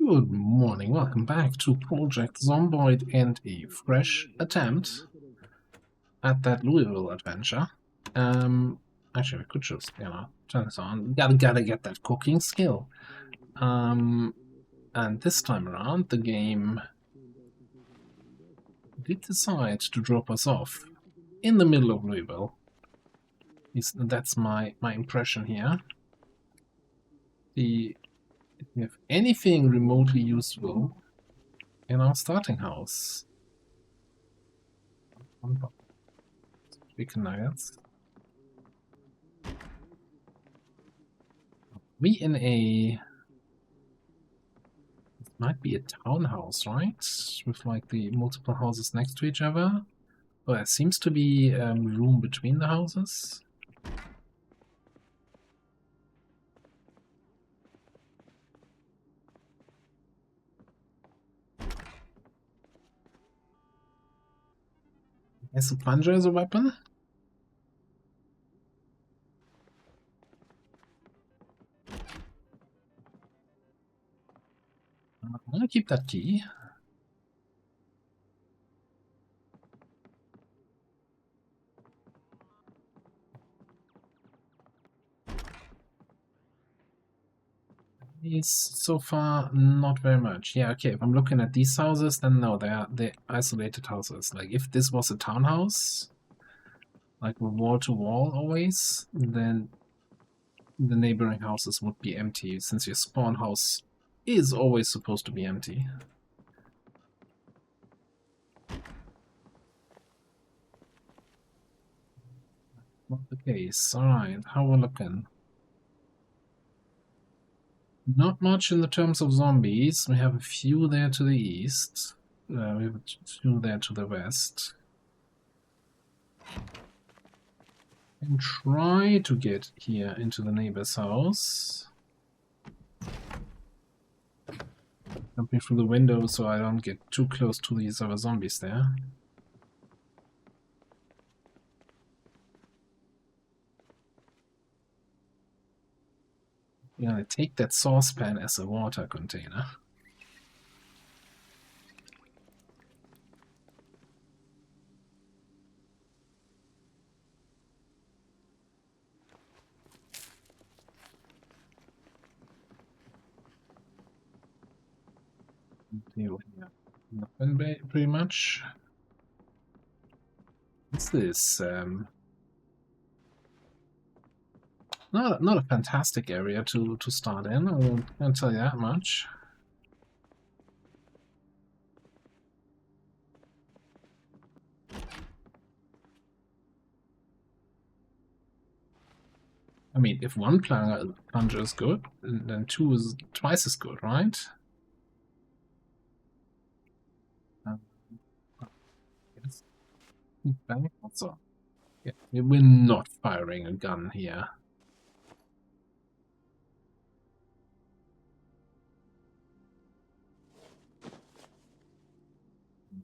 Good morning, welcome back to Project Zomboid and a fresh attempt at that Louisville adventure. Actually, we could just, turn this on. Gotta get that cooking skill. And this time around, the game did decide to drop us off in the middle of Louisville. That's my impression here. If we have anything remotely useful in our starting house. Chicken nuggets. We in a... It might be a townhouse, right? With like the multiple houses next to each other. Well, there seems to be room between the houses. Is a plunger as a weapon? I'm gonna keep that key. Is so far not very much. Yeah, okay, if I'm looking at these houses, then no, they're isolated houses. Like if this was a townhouse, like wall to wall always, then the neighboring houses would be empty, since your spawn house is always supposed to be empty. Not the case. Alright, how we're looking? Not much in the terms of zombies. We have a few there to the east. We have a few there to the west. And try to get here into the neighbor's house. Jumping through the window so I don't get too close to these other zombies there. Yeah, I take that saucepan as a water container. Nothing pretty much. What's this? Not a fantastic area to start in. I won't tell you that much. I mean, if one plunger is good, then two is twice as good, right? Yes. Also, yeah, we're not firing a gun here.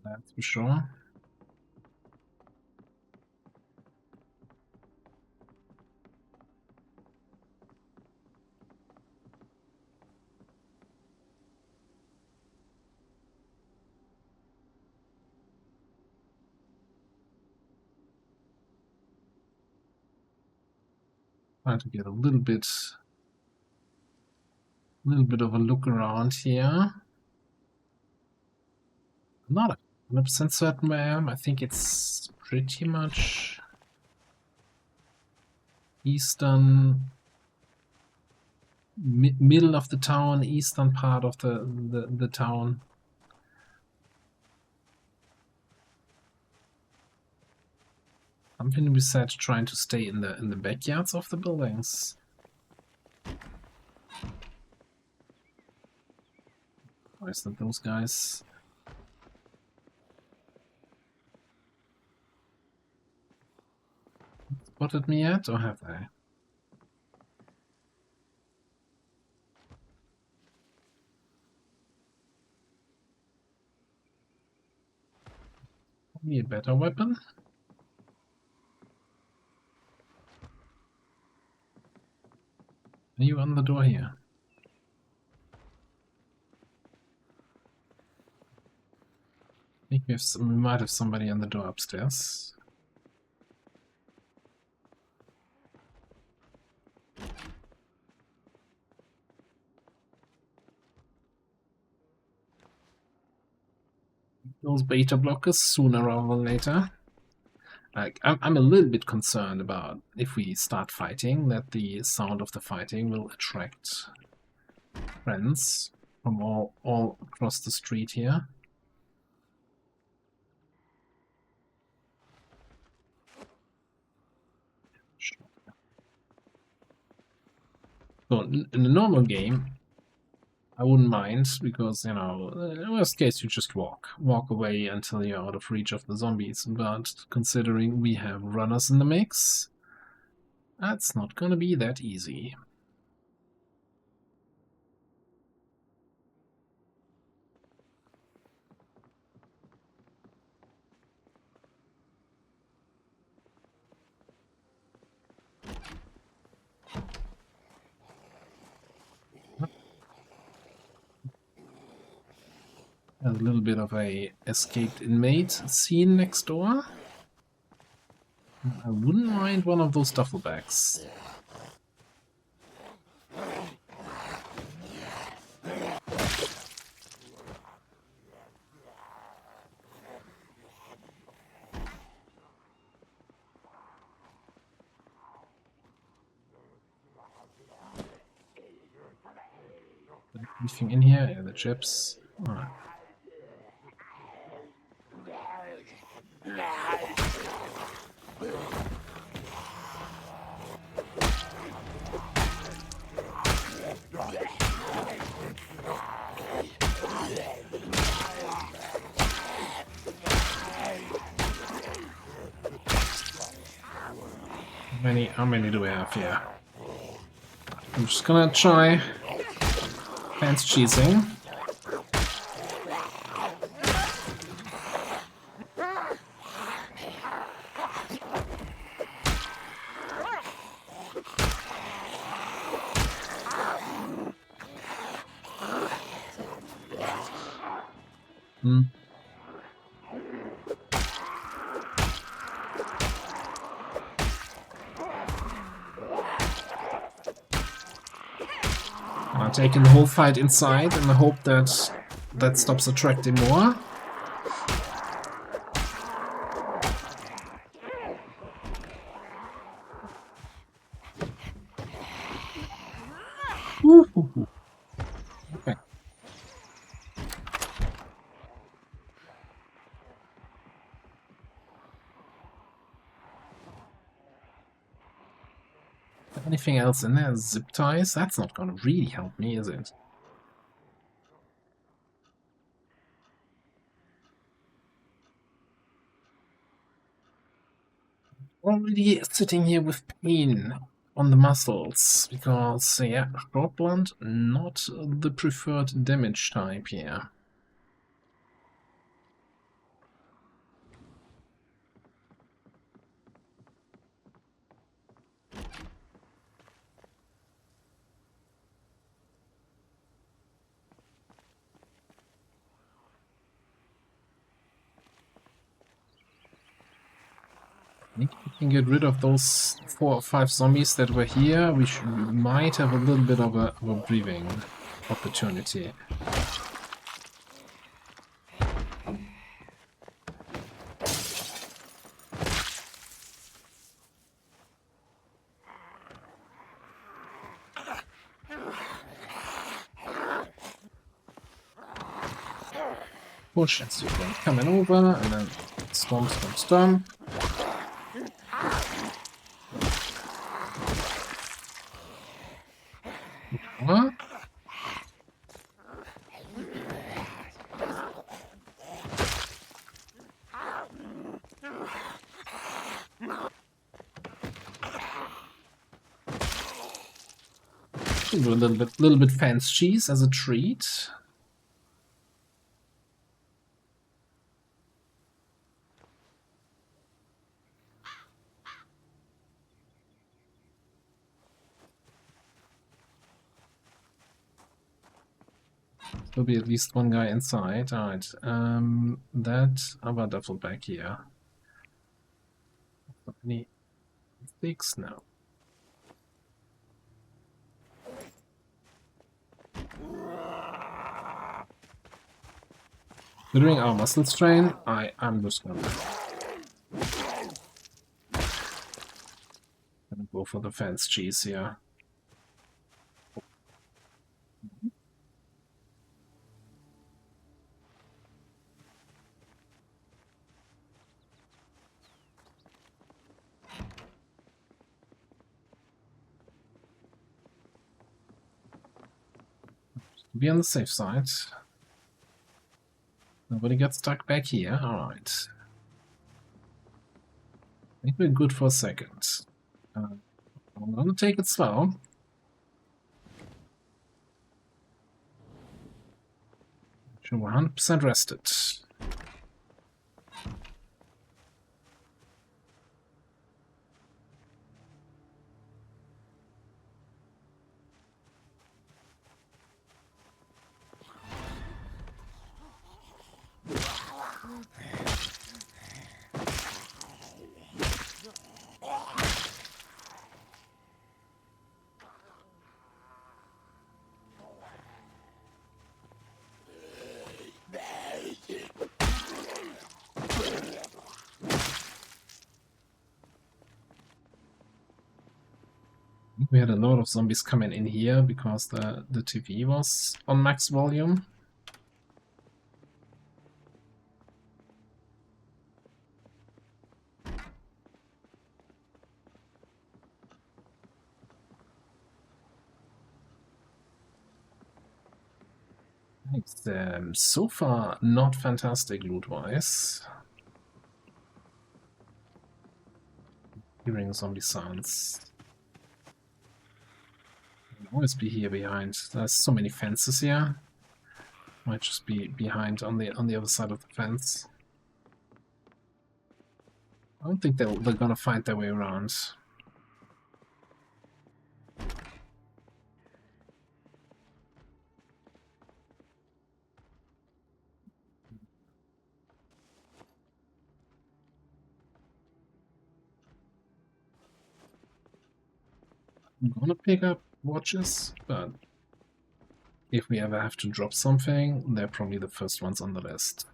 That's for sure. Trying to get a little bit of a look around here. I'm not 100% certain where I am. I think it's pretty much eastern, middle of the town, eastern part of the town. Something to be said trying to stay in the backyards of the buildings. Why is that those guys? Spotted me yet, or have they? Probably a better weapon. Are you on the door here? think we might have somebody on the door upstairs. Those beta blockers sooner rather than later. Like, I'm a little bit concerned about if we start fighting, that the sound of the fighting will attract friends from all across the street here. So in a normal game, I wouldn't mind, because, you know, in worst case you just walk away until you're out of reach of the zombies. But considering we have runners in the mix, that's not gonna be that easy. A little bit of a escaped inmate scene next door. I wouldn't mind one of those duffel bags. Anything in here? Yeah, the chips. Alright. How many do we have here? I'm just gonna try fence cheesing. I'm taking the whole fight inside in the hope that that stops attracting more. Okay. Anything else in there? Zip ties? That's not gonna really help me, is it? Already sitting here with pain on the muscles, because, yeah, short blunt, not the preferred damage type here. I think we can get rid of those 4 or 5 zombies that were here. We might have a little bit of a breathing opportunity. Push and see them coming over, and then stomp, stomp, stomp. What? Do a little bit fancy cheese as a treat. There'll be at least one guy inside. Alright. That other duffel bag here. Any sticks? No. Considering our muscle strain, I'm just gonna go for the fence cheese here. Be on the safe side. Nobody gets stuck back here. Alright. I think we're good for a second. I'm gonna take it slow. Sure, we're 100% rested. We had a lot of zombies coming in here because the TV was on max volume. It's so far not fantastic loot-wise. Hearing zombie sounds. I'll always be here behind. There's so many fences here. Might just be behind on the other side of the fence. I don't think they're gonna find their way around. I'm gonna pick up watches, but if we ever have to drop something, they're probably the first ones on the list.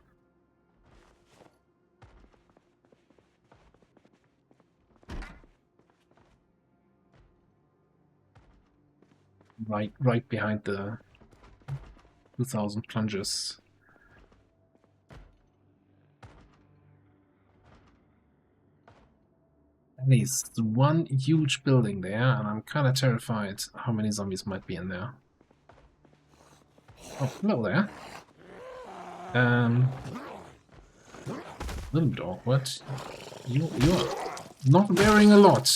Right behind the 2,000 plungers. At least one huge building there, and I'm kind of terrified how many zombies might be in there. Oh, hello there. A little bit awkward. You are not wearing a lot.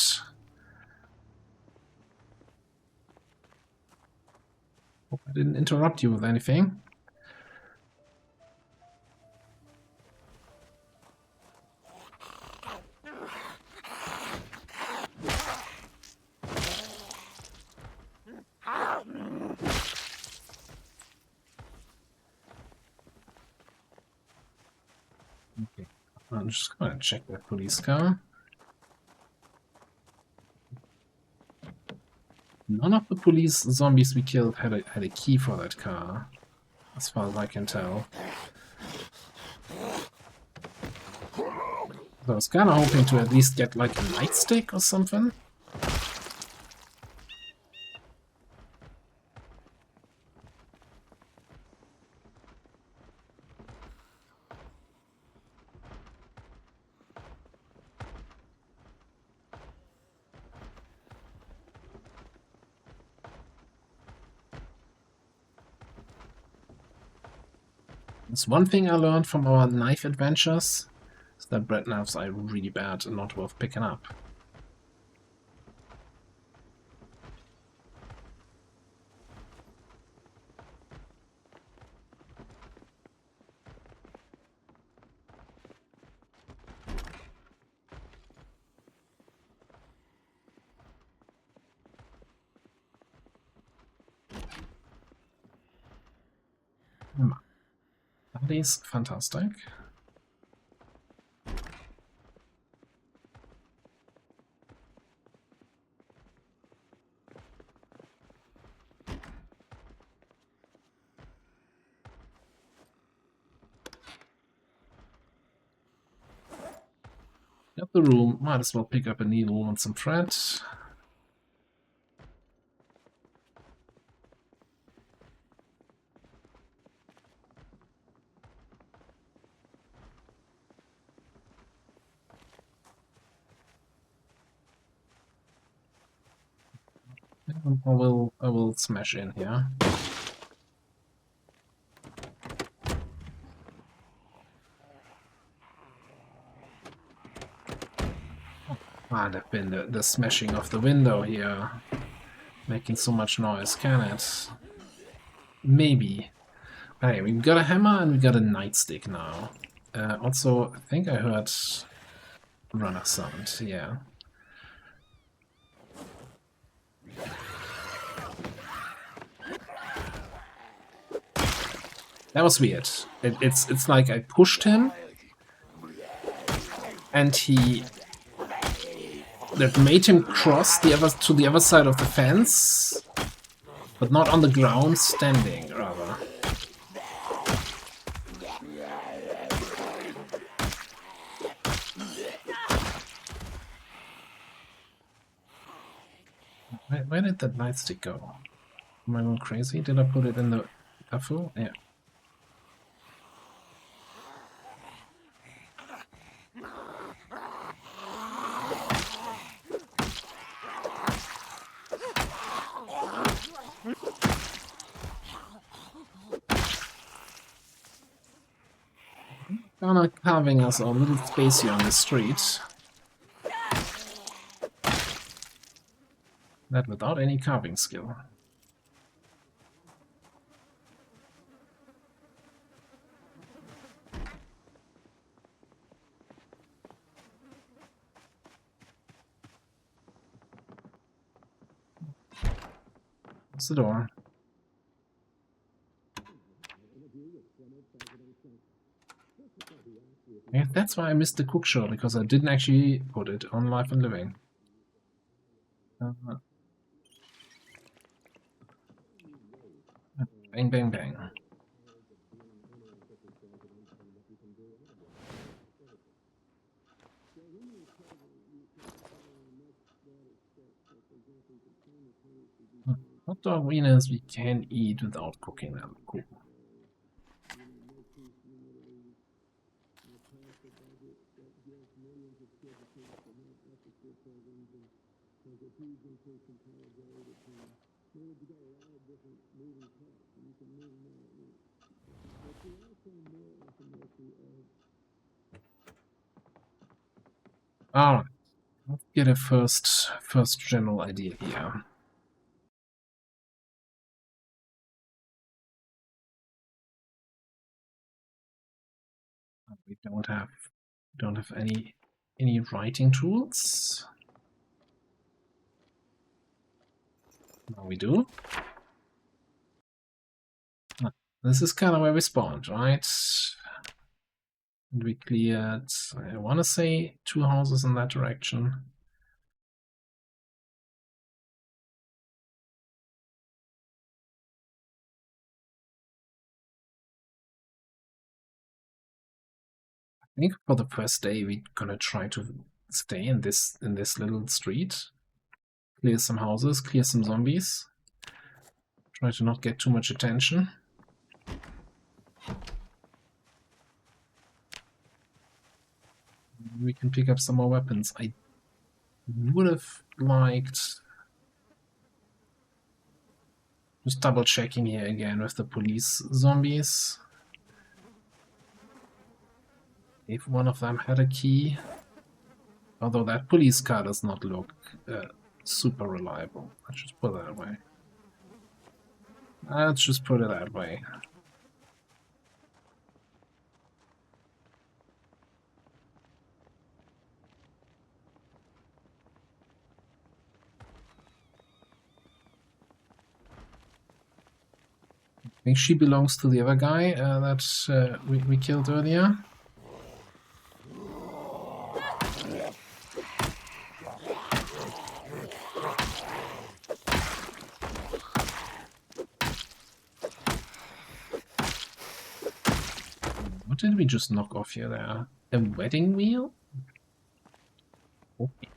Hope I didn't interrupt you with anything. Okay, I'm just gonna check that police car. None of the police zombies we killed had a key for that car, as far as I can tell. So I was kind of hoping to at least get like a nightstick or something. That's one thing I learned from our knife adventures, is that bread knives are really bad and not worth picking up. That is fantastic. Got the room, might as well pick up a needle and some thread. I will smash in here. Might have been the smashing of the window here, making so much noise, can it? Maybe. Hey, we've got a hammer and we got a nightstick now. Also, I think I heard runner sound, yeah. That was weird. It's like I pushed him, and that made him cross to the other side of the fence, but not on the ground, standing rather. Where did that nightstick go? Am I going crazy? Did I put it in the duffel? Yeah. Kinda carving us a little space here on the street. That without any carving skill. What's the door? Yeah, that's why I missed the cook show, because I didn't actually put it on Life and Living. Bang, bang, bang. Hot dog wieners we can eat without cooking them. Cool. Alright, let's get a first general idea here. We don't have any writing tools. Now we do. This is kind of where we spawned, right? And we cleared, I want to say, 2 houses in that direction. I think for the first day we're gonna try to stay in this little street. Clear some houses, clear some zombies. Try to not get too much attention. We can pick up some more weapons. I would have liked... Just double checking here again with the police zombies. If one of them had a key. Although that police car does not look super reliable. Let's just put it that way. Let's just put it that way. think she belongs to the other guy that we killed earlier. What did we just knock off here there? A wedding wheel? Okay.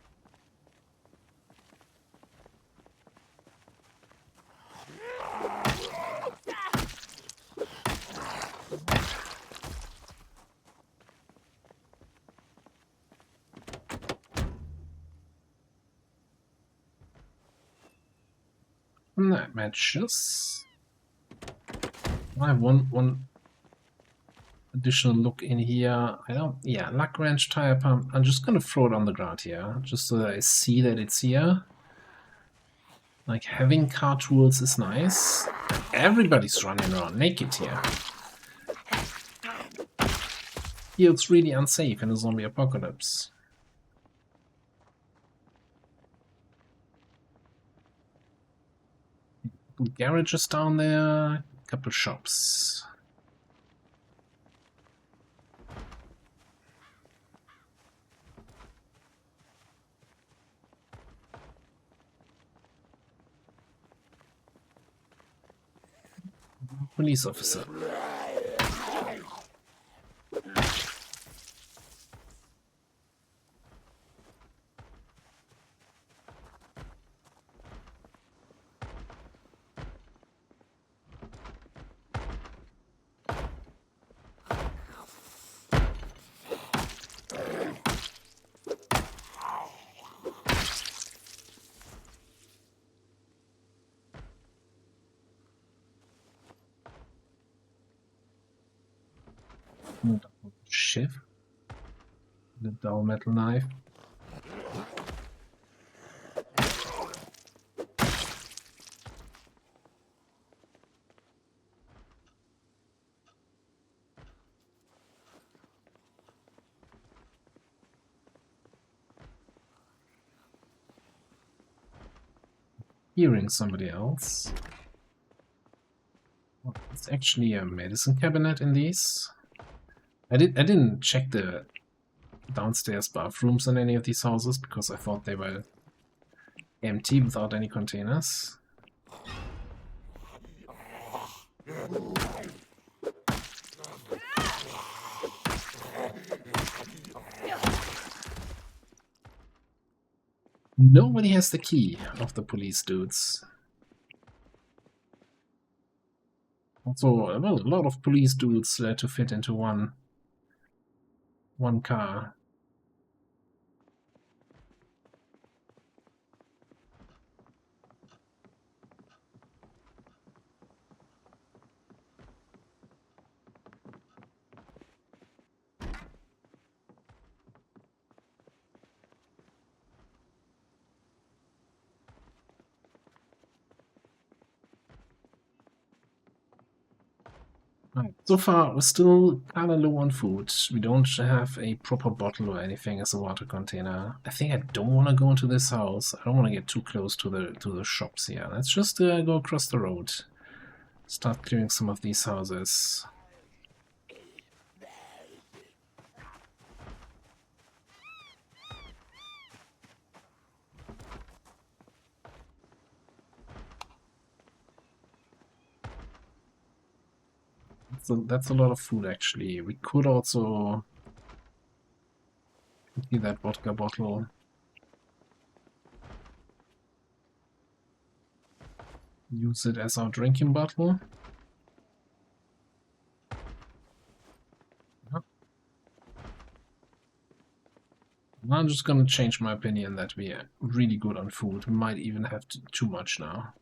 That matches. I have one additional look in here. I don't. Yeah, luck wrench, tire pump. I'm just gonna throw it on the ground here, just so that I see that it's here. Like having car tools is nice. Everybody's running around naked here. Feels really unsafe in a zombie apocalypse. Garages down there, a couple shops. Police officer. Shift. The dull metal knife. Hearing somebody else. Oh, it's actually a medicine cabinet in these. I didn't check the downstairs bathrooms in any of these houses because I thought they were empty without any containers. Nobody has the key of the police dudes. Also, well, a lot of police dudes to fit into one car. Right. So far, we're still kind of low on food. We don't have a proper bottle or anything as a water container. I think I don't want to go into this house. I don't want to get too close to the shops here. Let's just go across the road. Start clearing some of these houses. So that's a lot of food, actually. We could also empty that vodka bottle. Use it as our drinking bottle. Yep. I'm just gonna change my opinion that we are really good on food. We might even have too much now.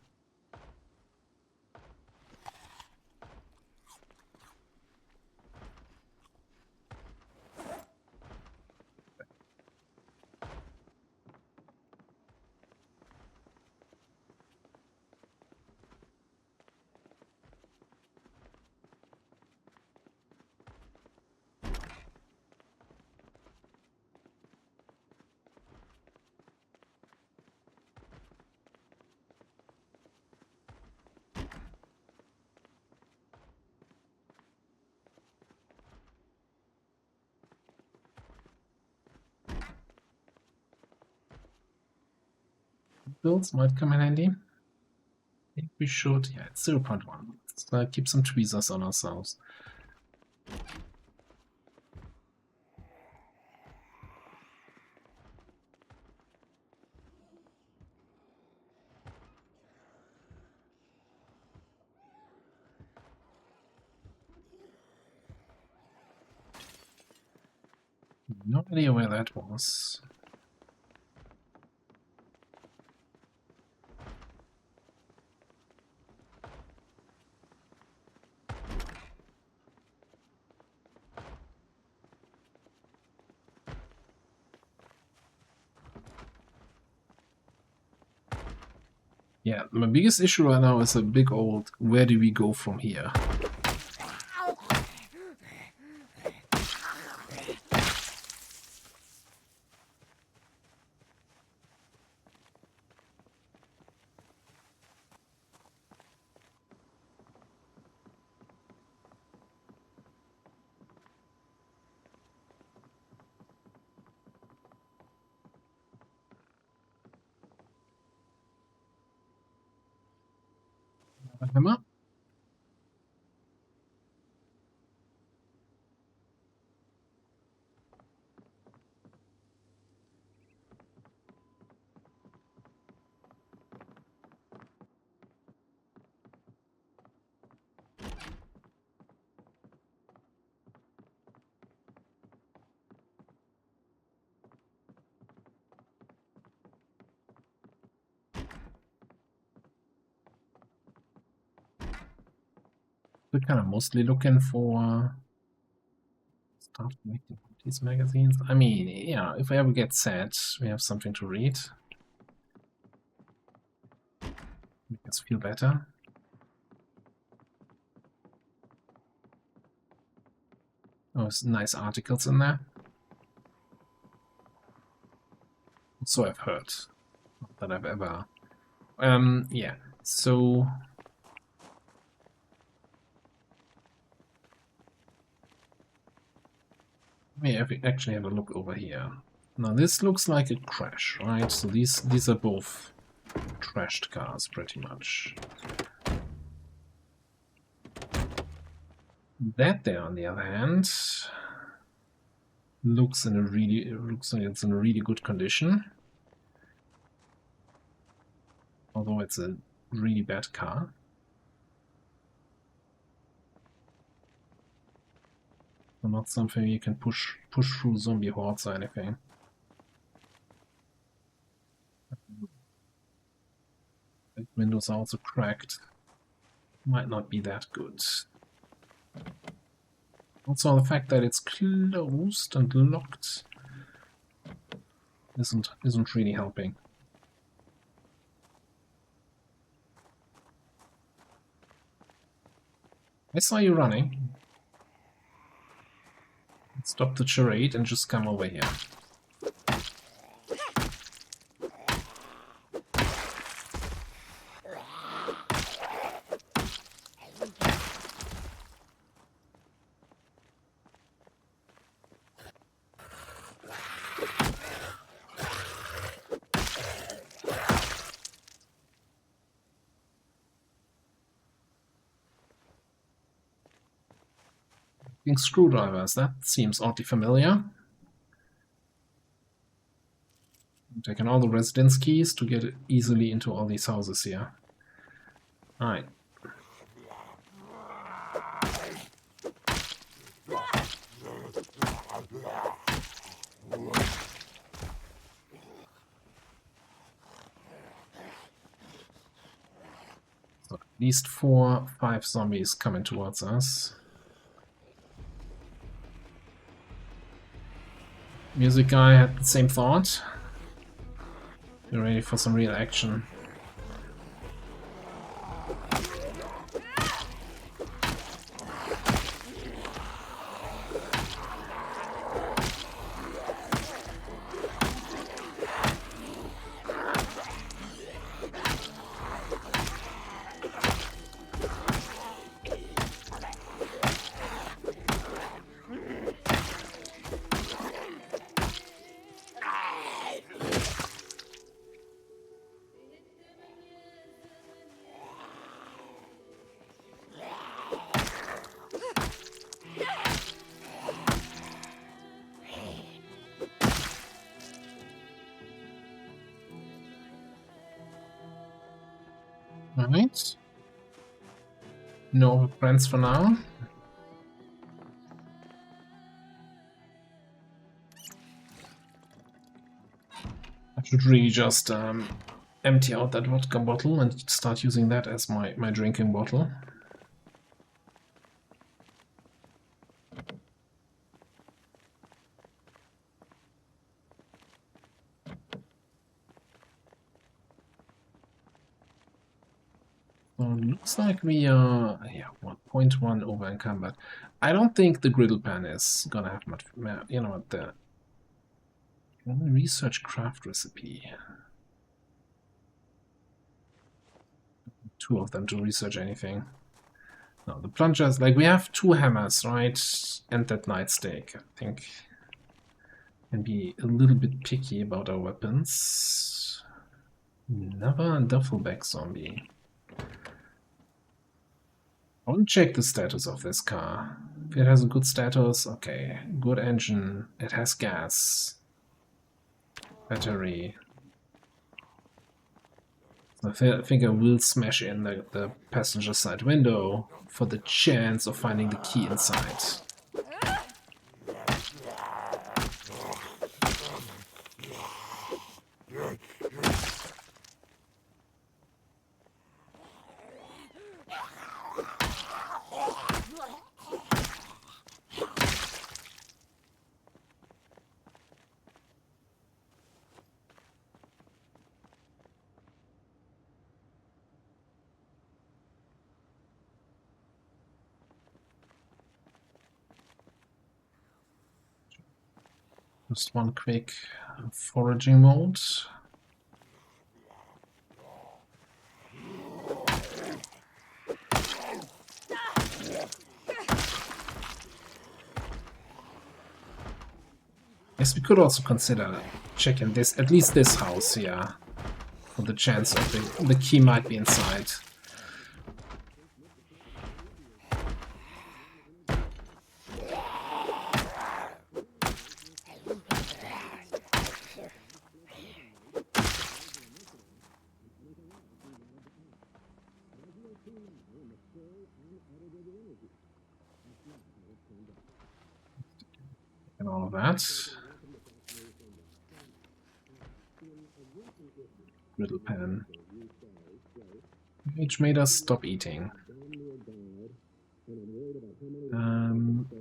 builds might come in handy. I think we should, yeah, it's 0.1. Let's keep some tweezers on ourselves. No idea where that was. Yeah, my biggest issue right now is a big old, where do we go from here? Hammer? We're kind of mostly looking for start collecting these magazines. I mean, yeah, if I ever get sad, we have something to read. Make us feel better. Oh, there's nice articles in there. So I've heard. Not that I've ever. Yeah. So let me actually have a look over here. Now this looks like a crash, right? So these are both trashed cars, pretty much. That there, on the other hand, looks like it's in a really good condition. Although it's a really bad car. So not something you can push through zombie hordes or anything. The windows are also cracked. Might not be that good. Also, the fact that it's closed and locked isn't really helping. I saw you running. Stop the charade and just come over here. Screwdrivers, that seems oddly familiar. I'm taking all the residence keys to get easily into all these houses here. Alright. So at least 4-5 zombies coming towards us. Music guy had the same thought. We're ready for some real action. No friends for now. I should really just empty out that vodka bottle and start using that as my drinking bottle. So looks like we are 1.1 over encumbered. I don't think the griddle pan is gonna have much. You know what? Can we research craft recipe? Two of them to research anything. No, the plungers, like we have 2 hammers, right? And that nightstick. I think can be a little bit picky about our weapons. Never a duffelback zombie. I want to check the status of this car. If it has a good status, okay. Good engine, it has gas. Battery. I think I will smash in the passenger side window for the chance of finding the key inside. Just one quick foraging mode. Yes, we could also consider checking this, at least this house here, for the chance of the key might be inside. And all of that. Little pen. Which made us stop eating.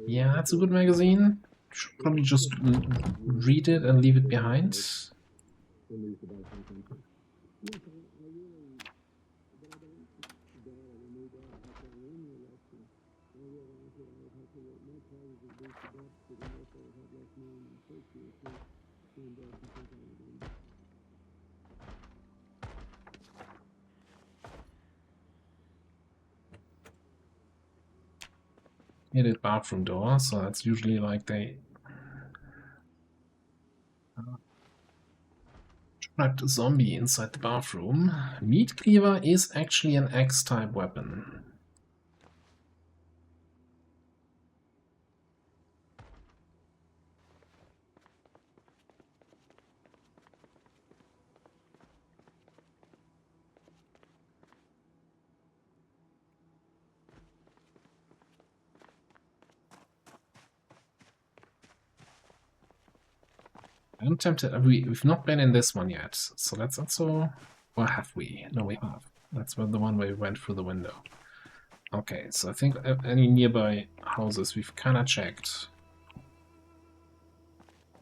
Yeah, that's a good magazine. Should probably just read it and leave it behind. Hit it bathroom door, so that's usually like they trapped a zombie inside the bathroom. Meat cleaver is actually an X-type weapon. I'm tempted. We've not been in this one yet, so let's also. Or have we? No, we have. That's the one where we went through the window. Okay, so I think any nearby houses we've kind of checked.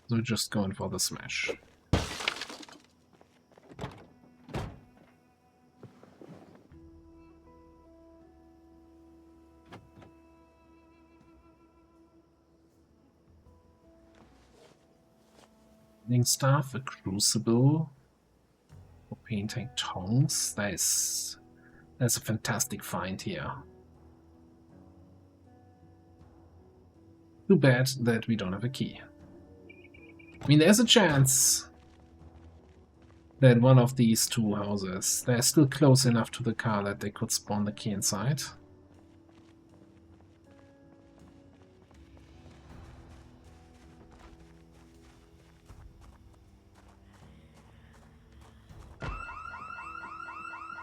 So we're just going for the smash. Staff, a crucible for painting tongs. That's a fantastic find here. Too bad that we don't have a key. I mean, there's a chance that one of these 2 houses, they're still close enough to the car that they could spawn the key inside.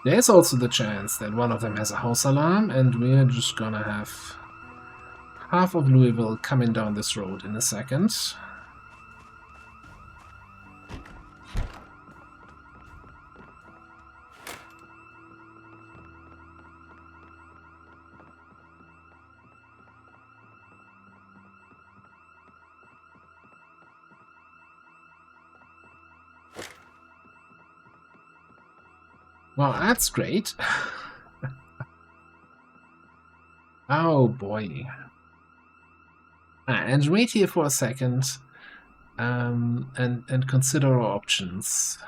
There's also the chance that one of them has a house alarm, and we're just gonna have half of Louisville coming down this road in a second. Well, that's great. Oh boy. And wait here for a second, and consider our options.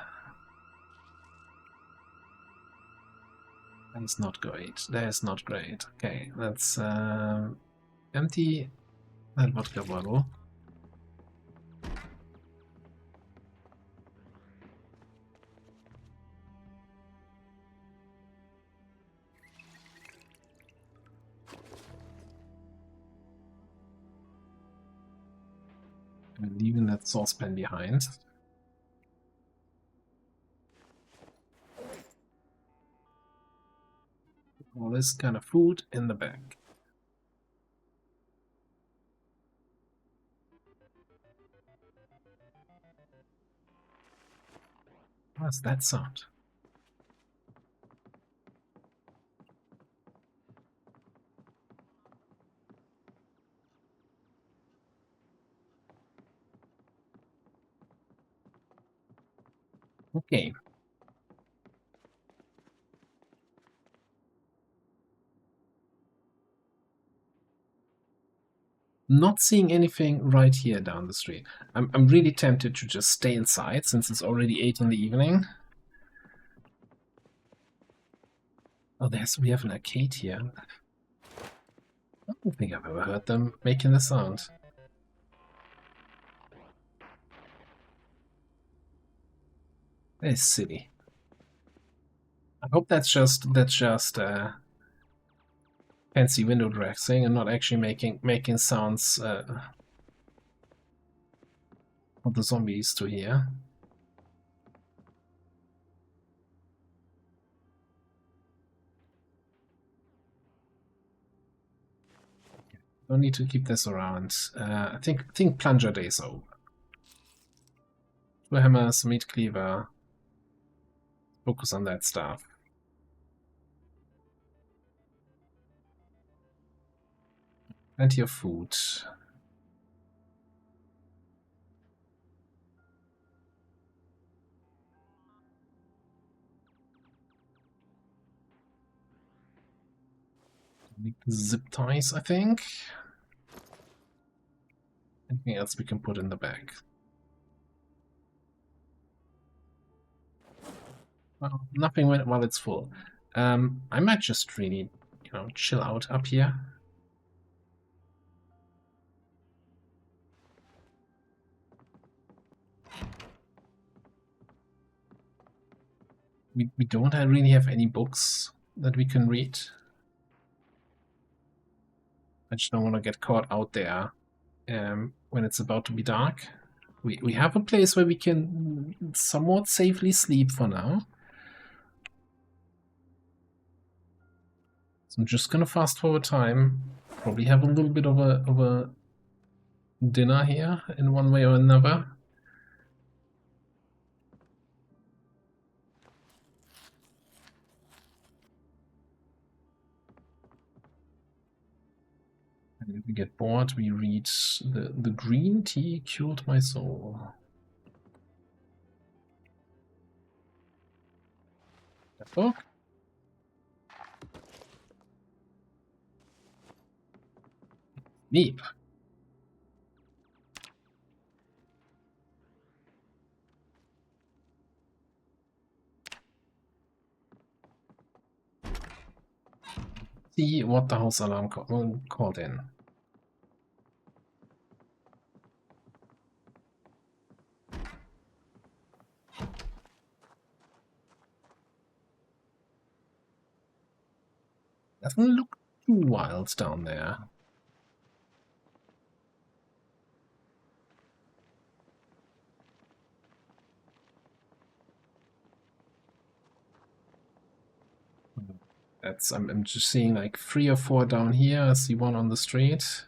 That is not great. That is not great. Okay, let's empty that vodka bottle. And leaving that saucepan behind. All this kind of food in the bag. What's that sound? Okay. Not seeing anything right here down the street. I'm really tempted to just stay inside since it's already 8 in the evening. Oh, we have an arcade here. I don't think I've ever heard them making the sound. That is silly. I hope that's just fancy window dressing and not actually making sounds for the zombies to hear. Don't need to keep this around. I think plunger days over. 2 hammers, meat cleaver. Focus on that stuff. Plenty of food. Zip ties, I think. Anything else we can put in the bag? Well, nothing while it's full. I might just really, chill out up here. We don't really have any books that we can read. I just don't want to get caught out there when it's about to be dark. We have a place where we can somewhat safely sleep for now. So I'm just gonna fast forward time. Probably have a little bit of a dinner here in one way or another. And if we get bored, we read the green tea cured my soul. That book. Neep. See what the house alarm called in. Doesn't look too wild down there. That's I'm just seeing like 3 or 4 down here. I see one on the street.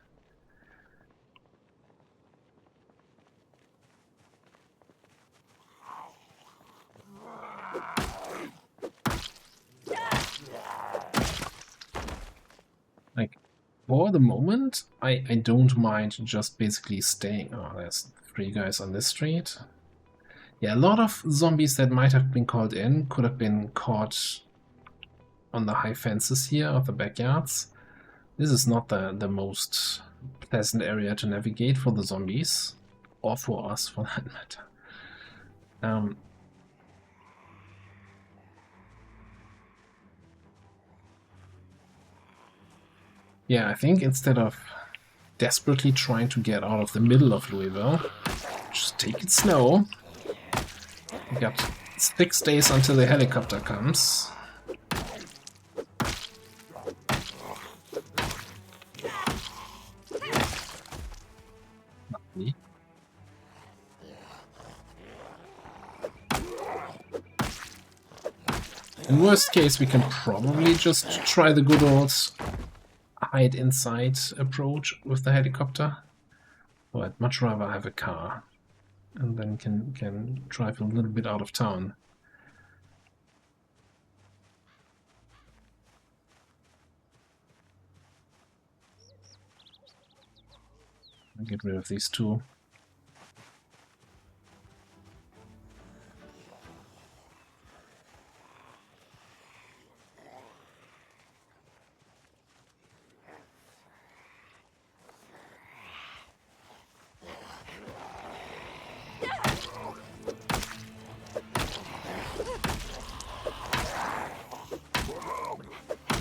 Like, for the moment, I don't mind just basically staying. Oh, there's 3 guys on this street. Yeah, a lot of zombies that might have been called in could have been caught on the high fences here of the backyards. This is not the most pleasant area to navigate for the zombies, or for us for that matter. Yeah, I think instead of desperately trying to get out of the middle of Louisville, just take it slow. We got 6 days until the helicopter comes. Not me. In worst case, we can probably just try the good old hide inside approach with the helicopter. But I'd much rather have a car, and then can drive a little bit out of town. I'll get rid of these 2.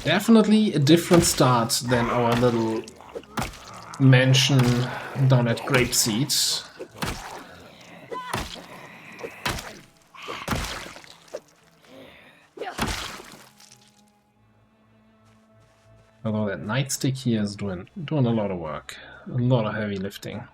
Definitely a different start than our little mansion down at Grapeseed. Although that nightstick here is doing a lot of work, a lot of heavy lifting.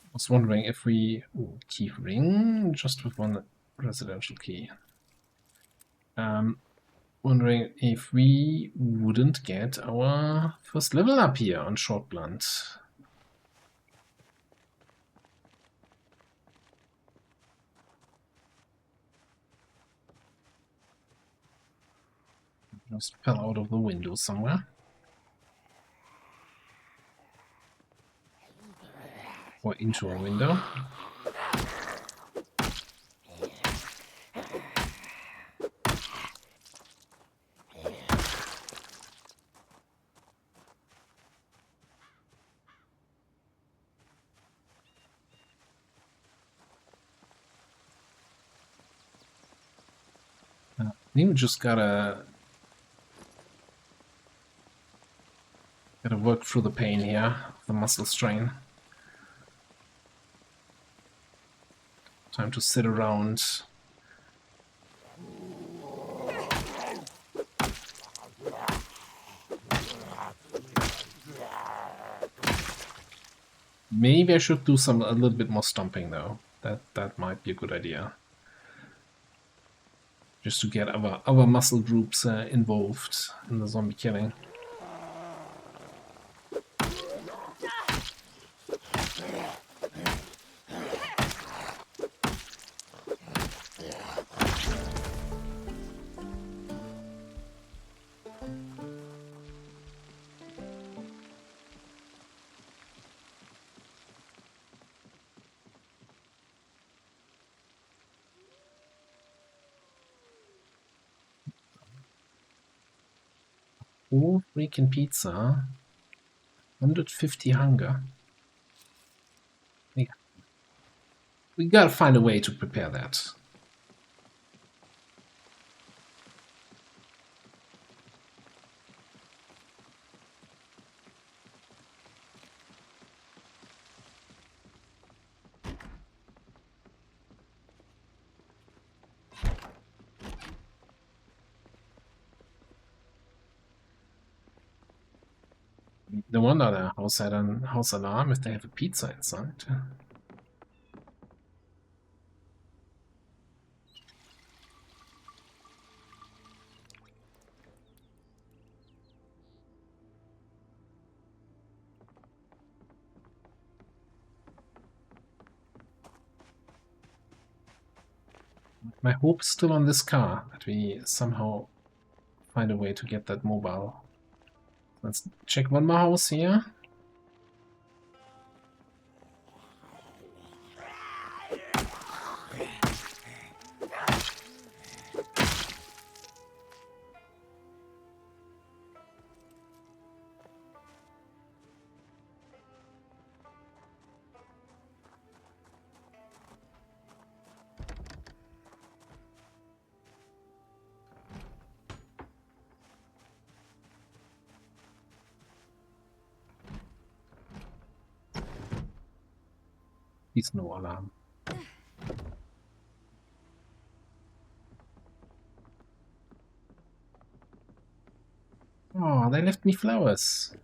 I was wondering if we... Ooh, key ring, just with 1 residential key. Wondering if we wouldn't get our first level up here on Short Blunt. Just fell out of the window somewhere. Or into a window. I think we just gotta work through the pain here, the muscle strain. Time to sit around. Maybe I should do a little bit more stomping though. That might be a good idea. Just to get our muscle groups involved in the zombie killing. Oh, freaking pizza. 150 hunger. Yeah. We gotta find a way to prepare that. No wonder the house had a house alarm if they have a pizza inside. My hope is still on this car, that we somehow find a way to get that mobile. Let's check one more house here. Please no alarm. Oh, they left me flowers.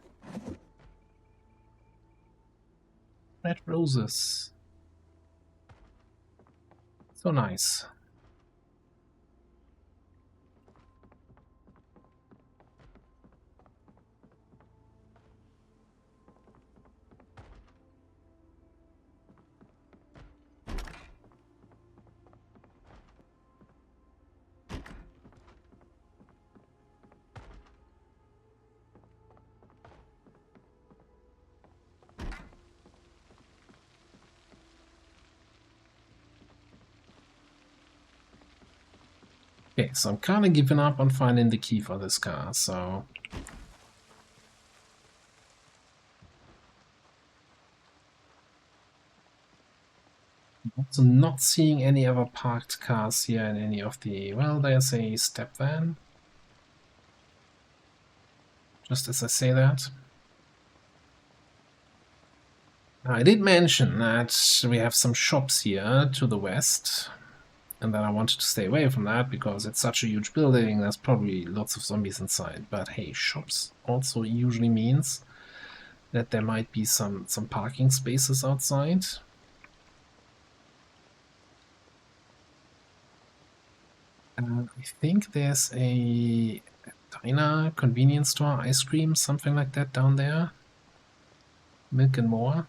Red roses. So nice. Okay, so I'm kind of giving up on finding the key for this car, so... Also not seeing any other parked cars here in any of the... Well, there's a step van. Just as I say that. I did mention that we have some shops here to the west, and that I wanted to stay away from that because it's such a huge building, there's probably lots of zombies inside. But hey, shops also usually means that there might be some parking spaces outside. I think there's a diner, convenience store, ice cream, something like that down there. Milk and more.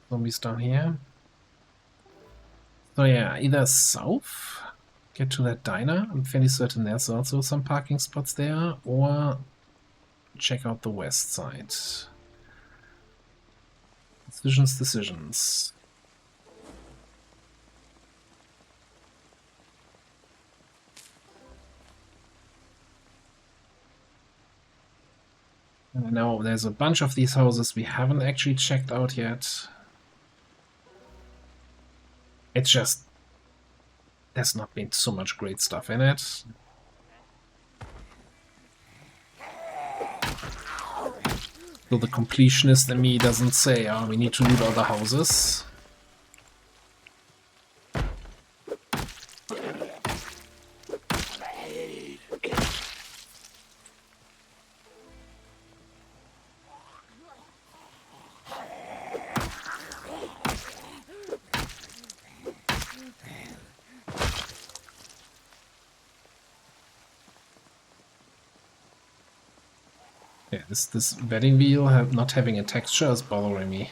Zombies down here. So yeah, either south, get to that diner, I'm fairly certain there's also some parking spots there, or check out the west side. Decisions. Now there's a bunch of these houses we haven't actually checked out yet. It's just... there's not been so much great stuff in it. So the completionist in me doesn't say, oh, we need to loot all the houses. Yeah, this vetting wheel not having a texture is bothering me.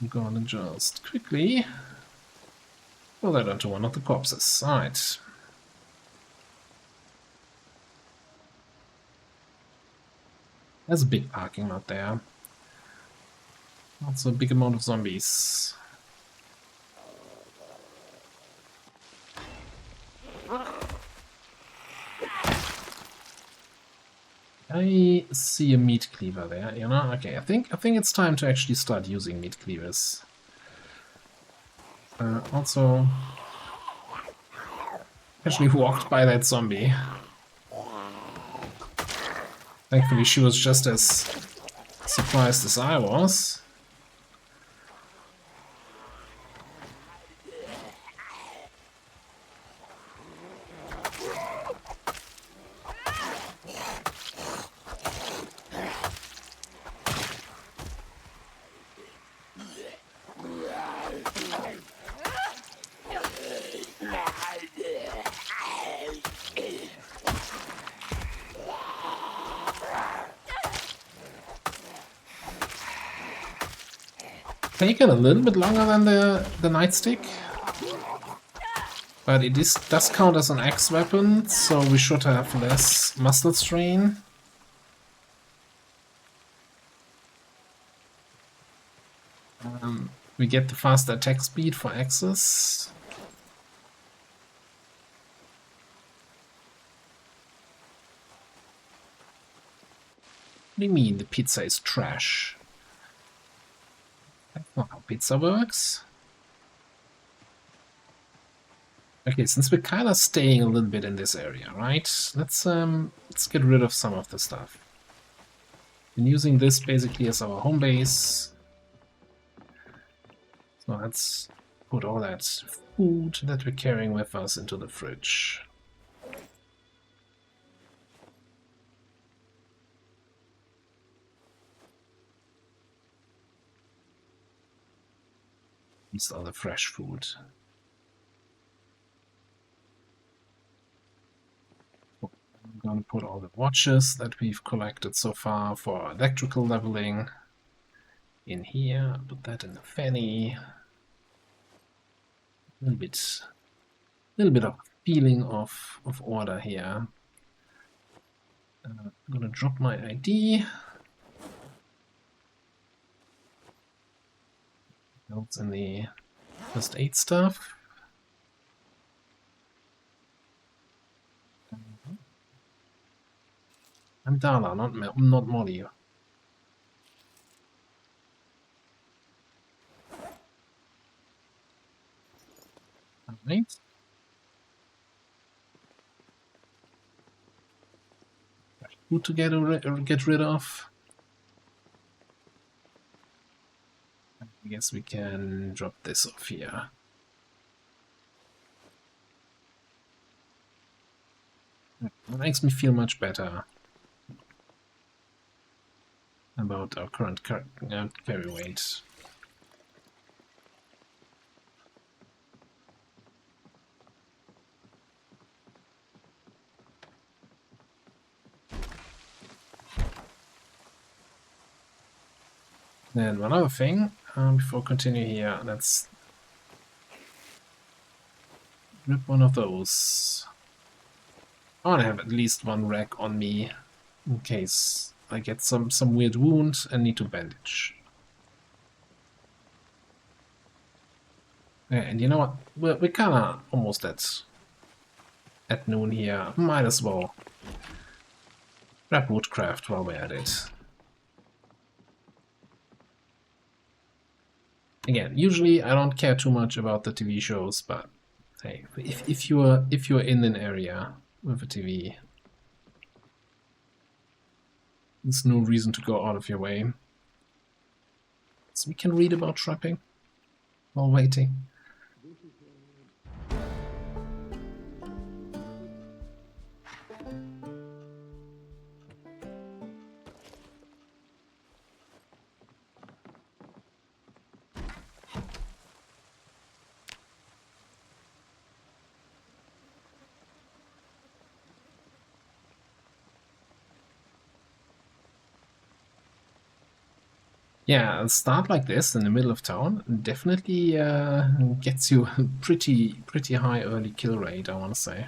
I'm gonna just quickly pull that onto one of the corpses. Alright. There's a big parking lot there. Also a big amount of zombies. I see a meat cleaver there, you know? Okay, I think it's time to actually start using meat cleavers. Also, actually walked by that zombie. Thankfully, she was just as surprised as I was. Taken a little bit longer than the nightstick, but it does count as an axe weapon, so we should have less muscle strain. We get the faster attack speed for axes. What do you mean the pizza is trash? That's not how pizza works. Okay, since we're kind of staying a little bit in this area, right? Let's get rid of some of the stuff. Been using this basically as our home base. So let's put all that food that we're carrying with us into the fridge. These are the fresh food. I'm gonna put all the watches that we've collected so far for electrical leveling in here. Put that in the fanny. A little bit of feeling of order here. I'm gonna drop my ID. Notes in the first aid stuff. I'm Darla, not Molly. Alright. Food to get rid of. I guess we can drop this off here. That makes me feel much better about our current carry weight. Then one other thing, before continue here, let's rip one of those. I want to have at least one rack on me in case I get some weird wound and need to bandage. Yeah, and you know what? We're kind of almost at noon here. Might as well grab woodcraft while we're at it. Again, usually I don't care too much about the TV shows, but hey, if you're in an area with a TV, there's no reason to go out of your way. So we can read about trapping while waiting. Yeah, a start like this in the middle of town definitely gets you a pretty high early kill rate, I want to say.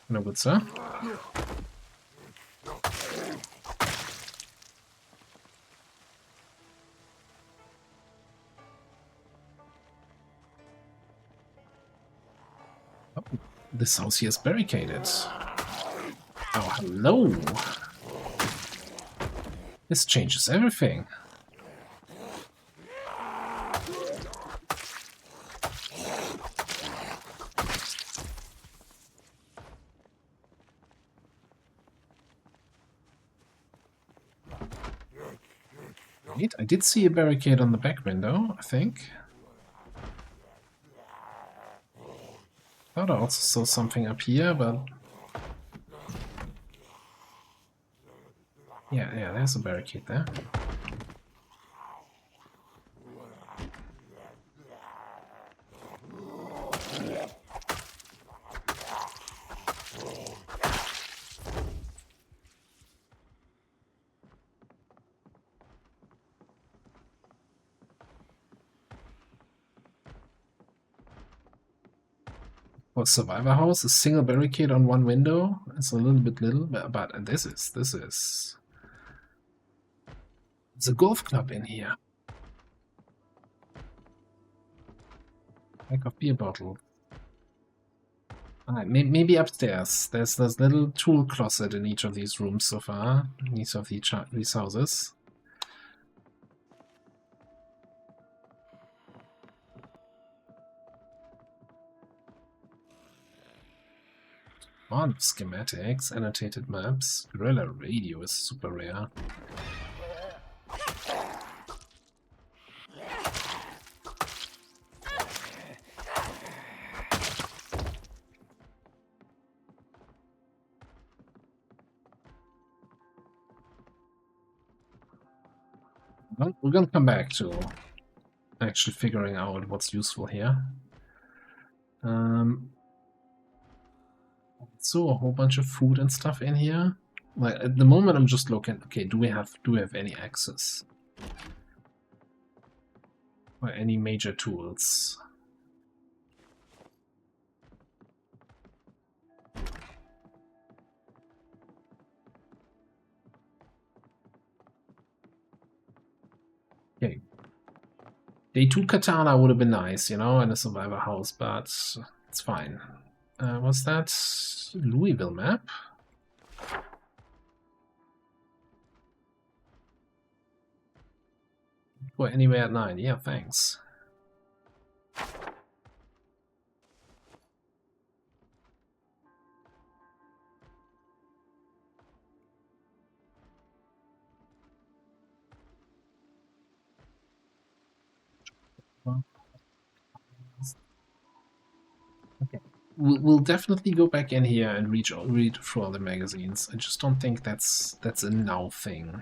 No good, sir. Oh, This house here is barricaded. Oh, hello! This changes everything. Wait, I did see a barricade on the back window, I think. Thought I also saw something up here, but... Yeah, there's a barricade there. For Survivor House, a single barricade on one window is a little bit little, but this is... It's a golf club in here. Pack of beer bottle. Alright, maybe upstairs. There's this little tool closet in each of these rooms so far, in each of these houses. On schematics, annotated maps, guerrilla radio is super rare. Well, we're gonna come back to actually figuring out what's useful here. So a whole bunch of food and stuff in here. Like at the moment, I'm just looking. Okay, do we have any access or any major tools? Okay. Day 2 katana would have been nice, you know, in a survivor house, but it's fine. What's that? Louisville map? Go anywhere at 9. Yeah, thanks. Okay. We'll definitely go back in here and read through all the magazines. I just don't think that's a now thing.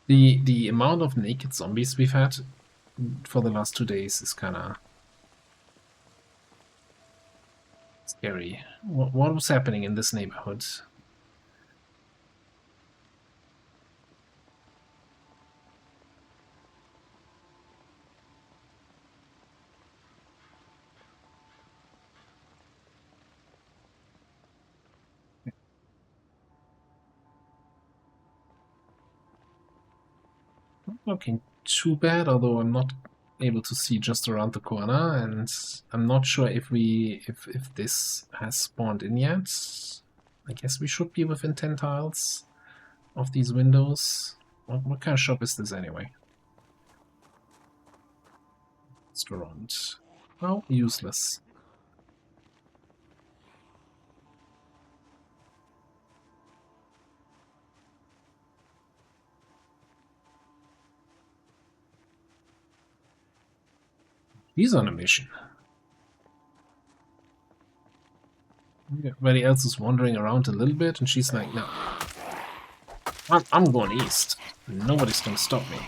The amount of naked zombies we've had for the last 2 days is kinda scary. What was happening in this neighborhood? Not looking too bad, although I'm not able to see just around the corner, and I'm not sure if this has spawned in yet. I guess we should be within 10 tiles of these windows. What kind of shop is this anyway? Restaurant. Oh, useless. He's on a mission. Everybody else is wandering around a little bit, and she's like, no. I'm going east. Nobody's gonna stop me.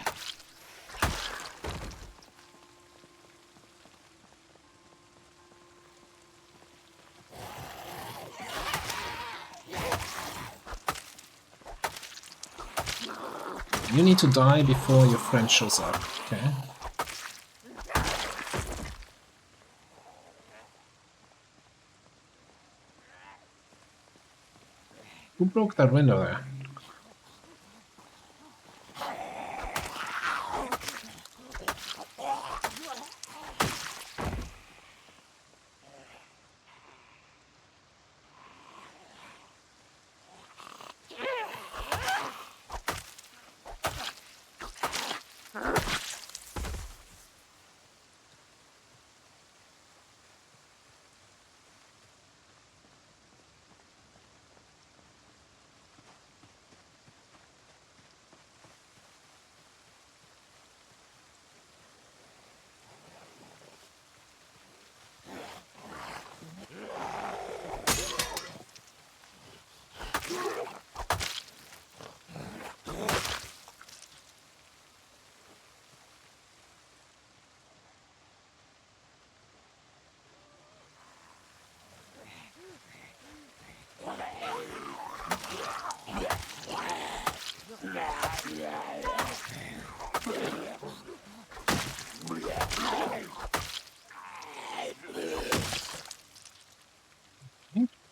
You need to die before your friend shows up, okay? Who broke that window there?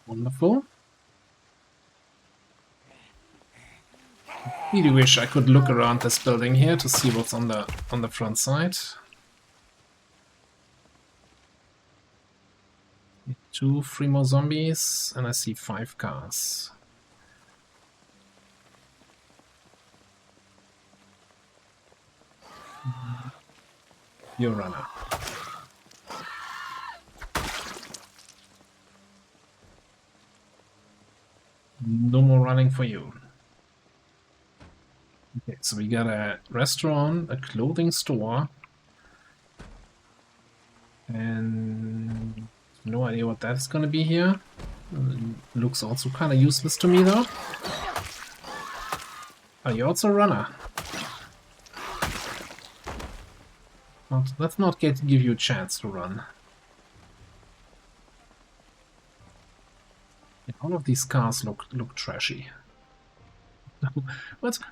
Wonderful. Really wish I could look around this building here to see what's on the front side. 3 more zombies, and I see 5 cars. You're a runner. No more running for you. Okay, so we got a restaurant, a clothing store, and no idea what that's gonna be here. Looks also kind of useless to me though. Are you also a runner? Let's not give you a chance to run. Yeah, all of these cars look trashy.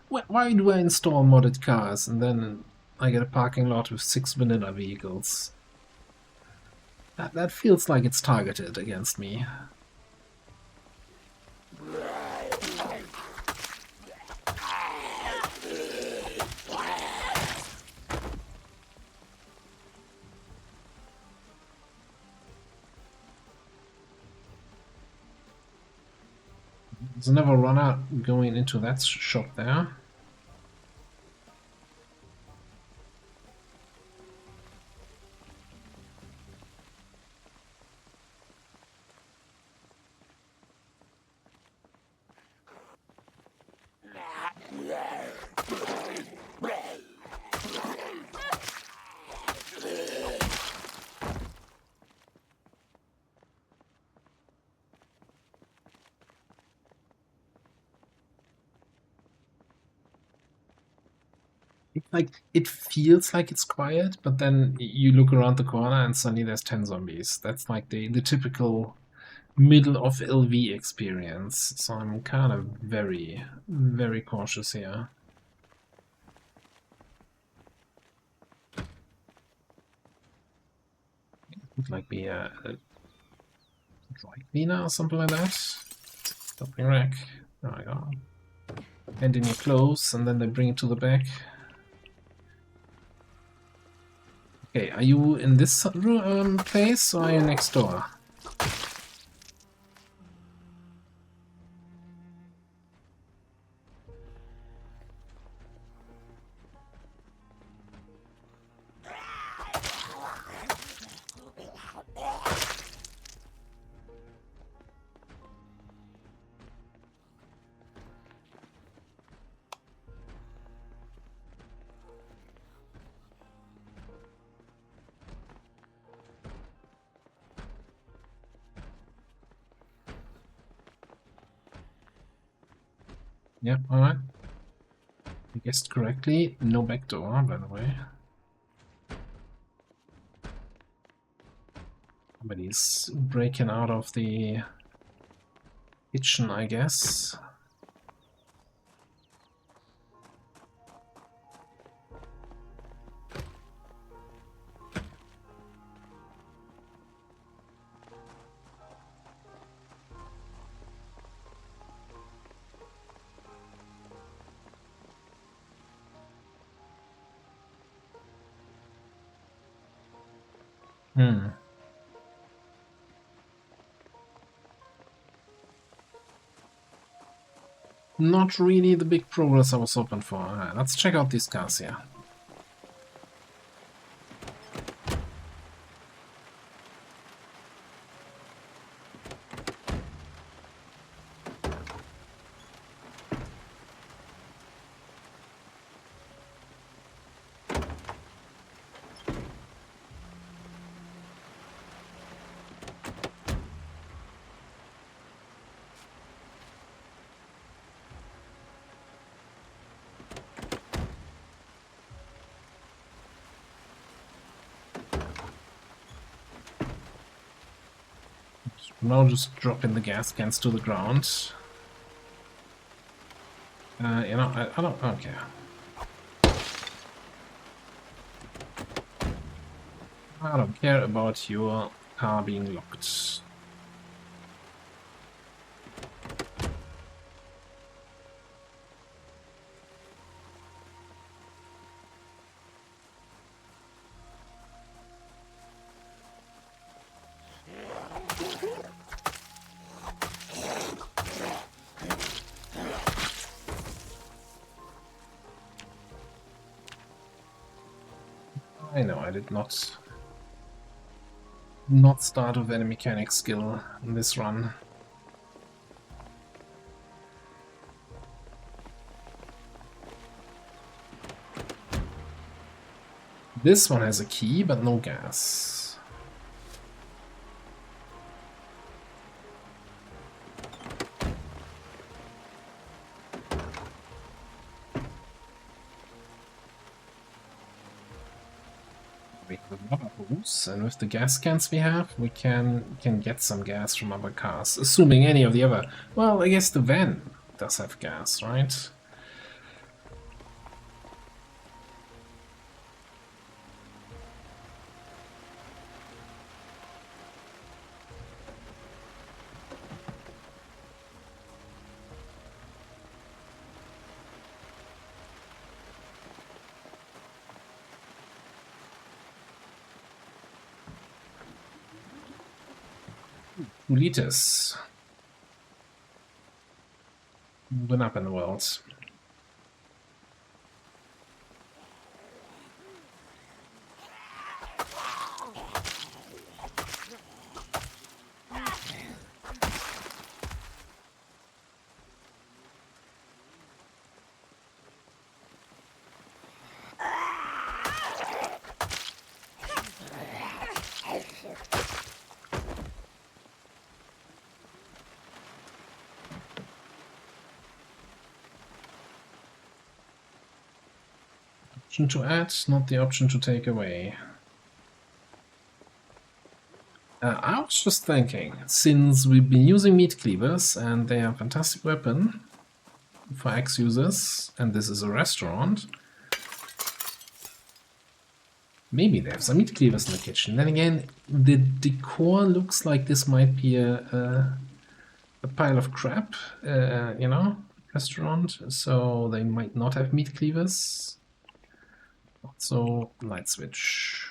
Why do I install modded cars and then I get a parking lot with 6 vanilla vehicles? That feels like it's targeted against me. There's another runner going into that shop there. Like, it feels like it's quiet, but then you look around the corner and suddenly there's 10 zombies. That's like the typical middle of LV experience. So I'm kind of very, very cautious here. It would like be a dry cleaner or something like that. Stopping rack. There we go. And in your clothes, and then they bring it to the back. Okay, are you in this place or are you next door? Yeah, alright. I guessed correctly. No back door, by the way. Somebody's breaking out of the kitchen, I guess. Hmm. Not really the big progress I was hoping for. Alright, let's check out these cars here. Now just dropping the gas cans to the ground. You know, I don't care. I don't care about your car being locked. I know I did not start with any mechanic skill in this run. This one has a key, but no gas. With rubber hose and with the gas cans we have, we can get some gas from other cars, assuming any of the other. Well, I guess the van does have gas, right? Liters. Moving up in the world. Option to add, not the option to take away. I was just thinking, since we've been using meat cleavers and they are a fantastic weapon for axe users, and this is a restaurant, maybe they have some meat cleavers in the kitchen. Then again, the decor looks like this might be a pile of crap, you know, restaurant, so they might not have meat cleavers. So, light switch.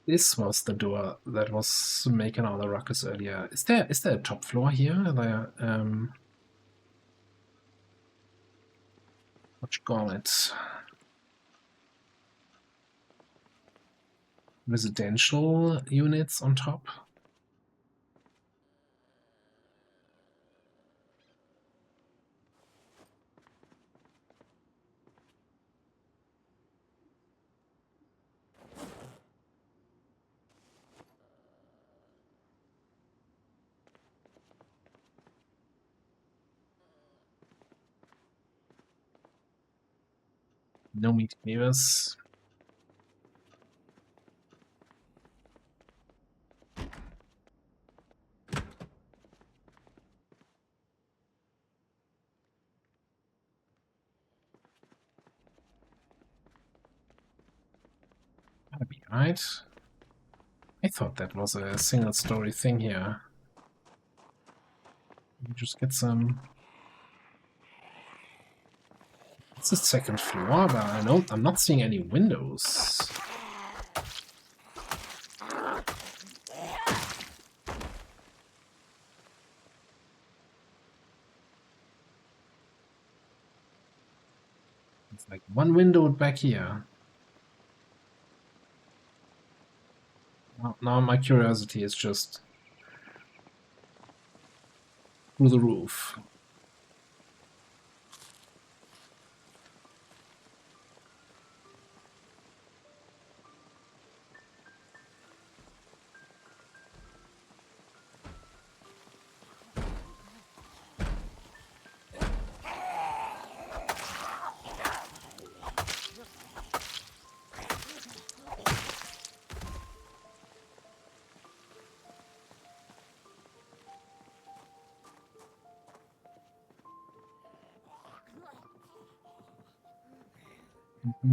This was the door that was making all the ruckus earlier. Is there a top floor here? There, what you call it? Residential units on top? No meat cleavers. right? I thought that was a single story thing here. You just get some... It's the second floor, but I'm not seeing any windows. It's like one window back here. Now my curiosity is just through the roof.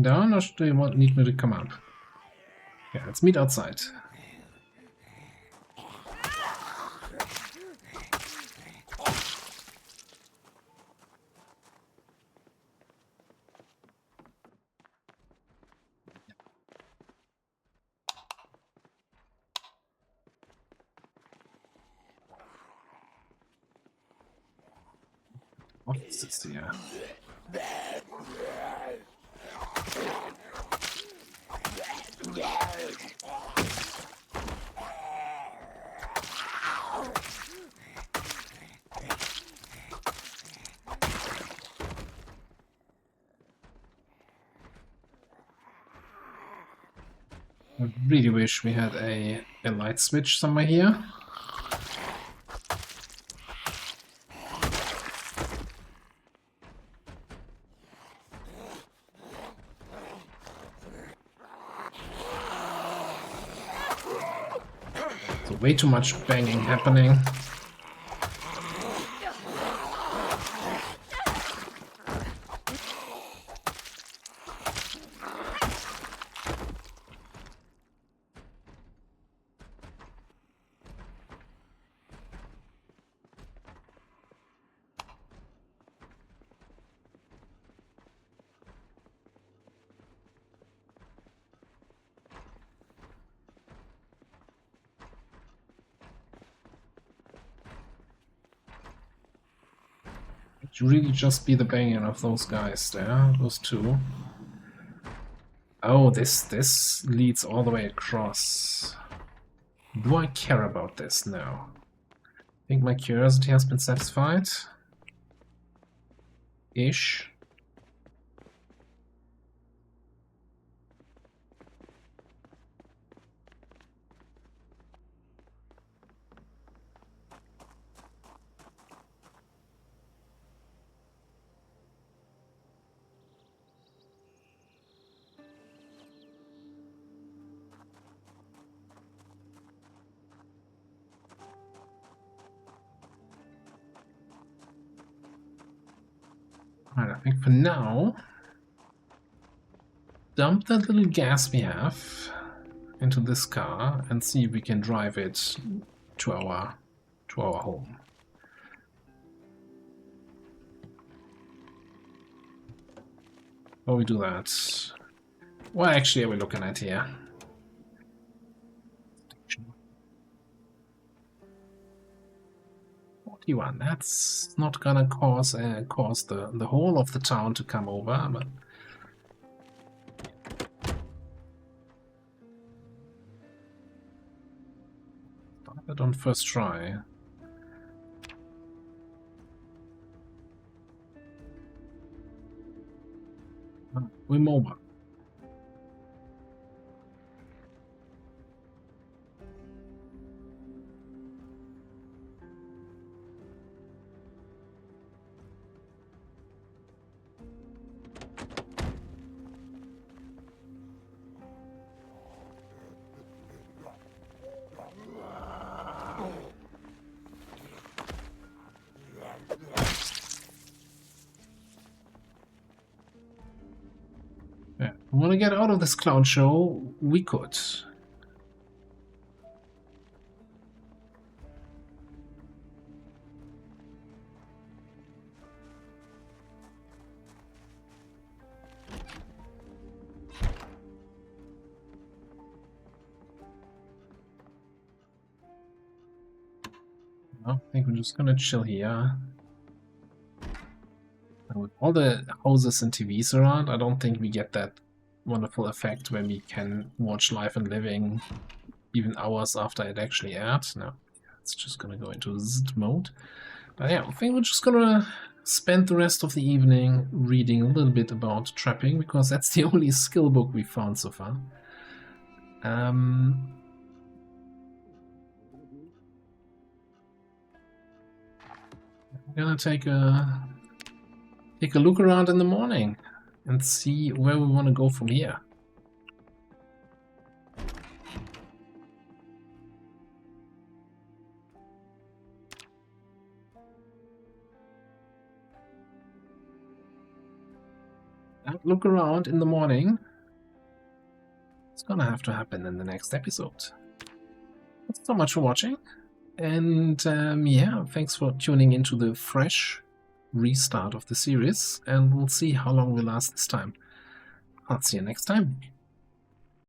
Down, or do you need me to come up? Yeah, let's meet outside. What is this here? I really wish we had a light switch somewhere here. So way too much banging happening. It should really just be the banging of those guys there, those two. Oh, this leads all the way across. Do I care about this? No. I think my curiosity has been satisfied. Ish. Alright, I think for now, dump that little gas we have into this car and see if we can drive it to our home. While we do that, what actually are we looking at here? 41. That's not gonna cause the whole of the town to come over, but start it on first try. We're mobile. Yeah, we want to get out of this clown show. we could. I think we're just gonna chill here. And with all the houses and TVs around, I don't think we get that wonderful effect when we can watch Life and Living even hours after it actually aired. No, it's just gonna go into Z mode. But yeah, I think we're just gonna spend the rest of the evening reading a little bit about trapping, because that's the only skill book we found so far. I'm gonna take a look around in the morning and see where we want to go from here. That look around in the morning, it's gonna have to happen in the next episode. Thanks so much for watching, and yeah, thanks for tuning into the fresh restart of the series, and we'll see how long we last this time. I'll see you next time.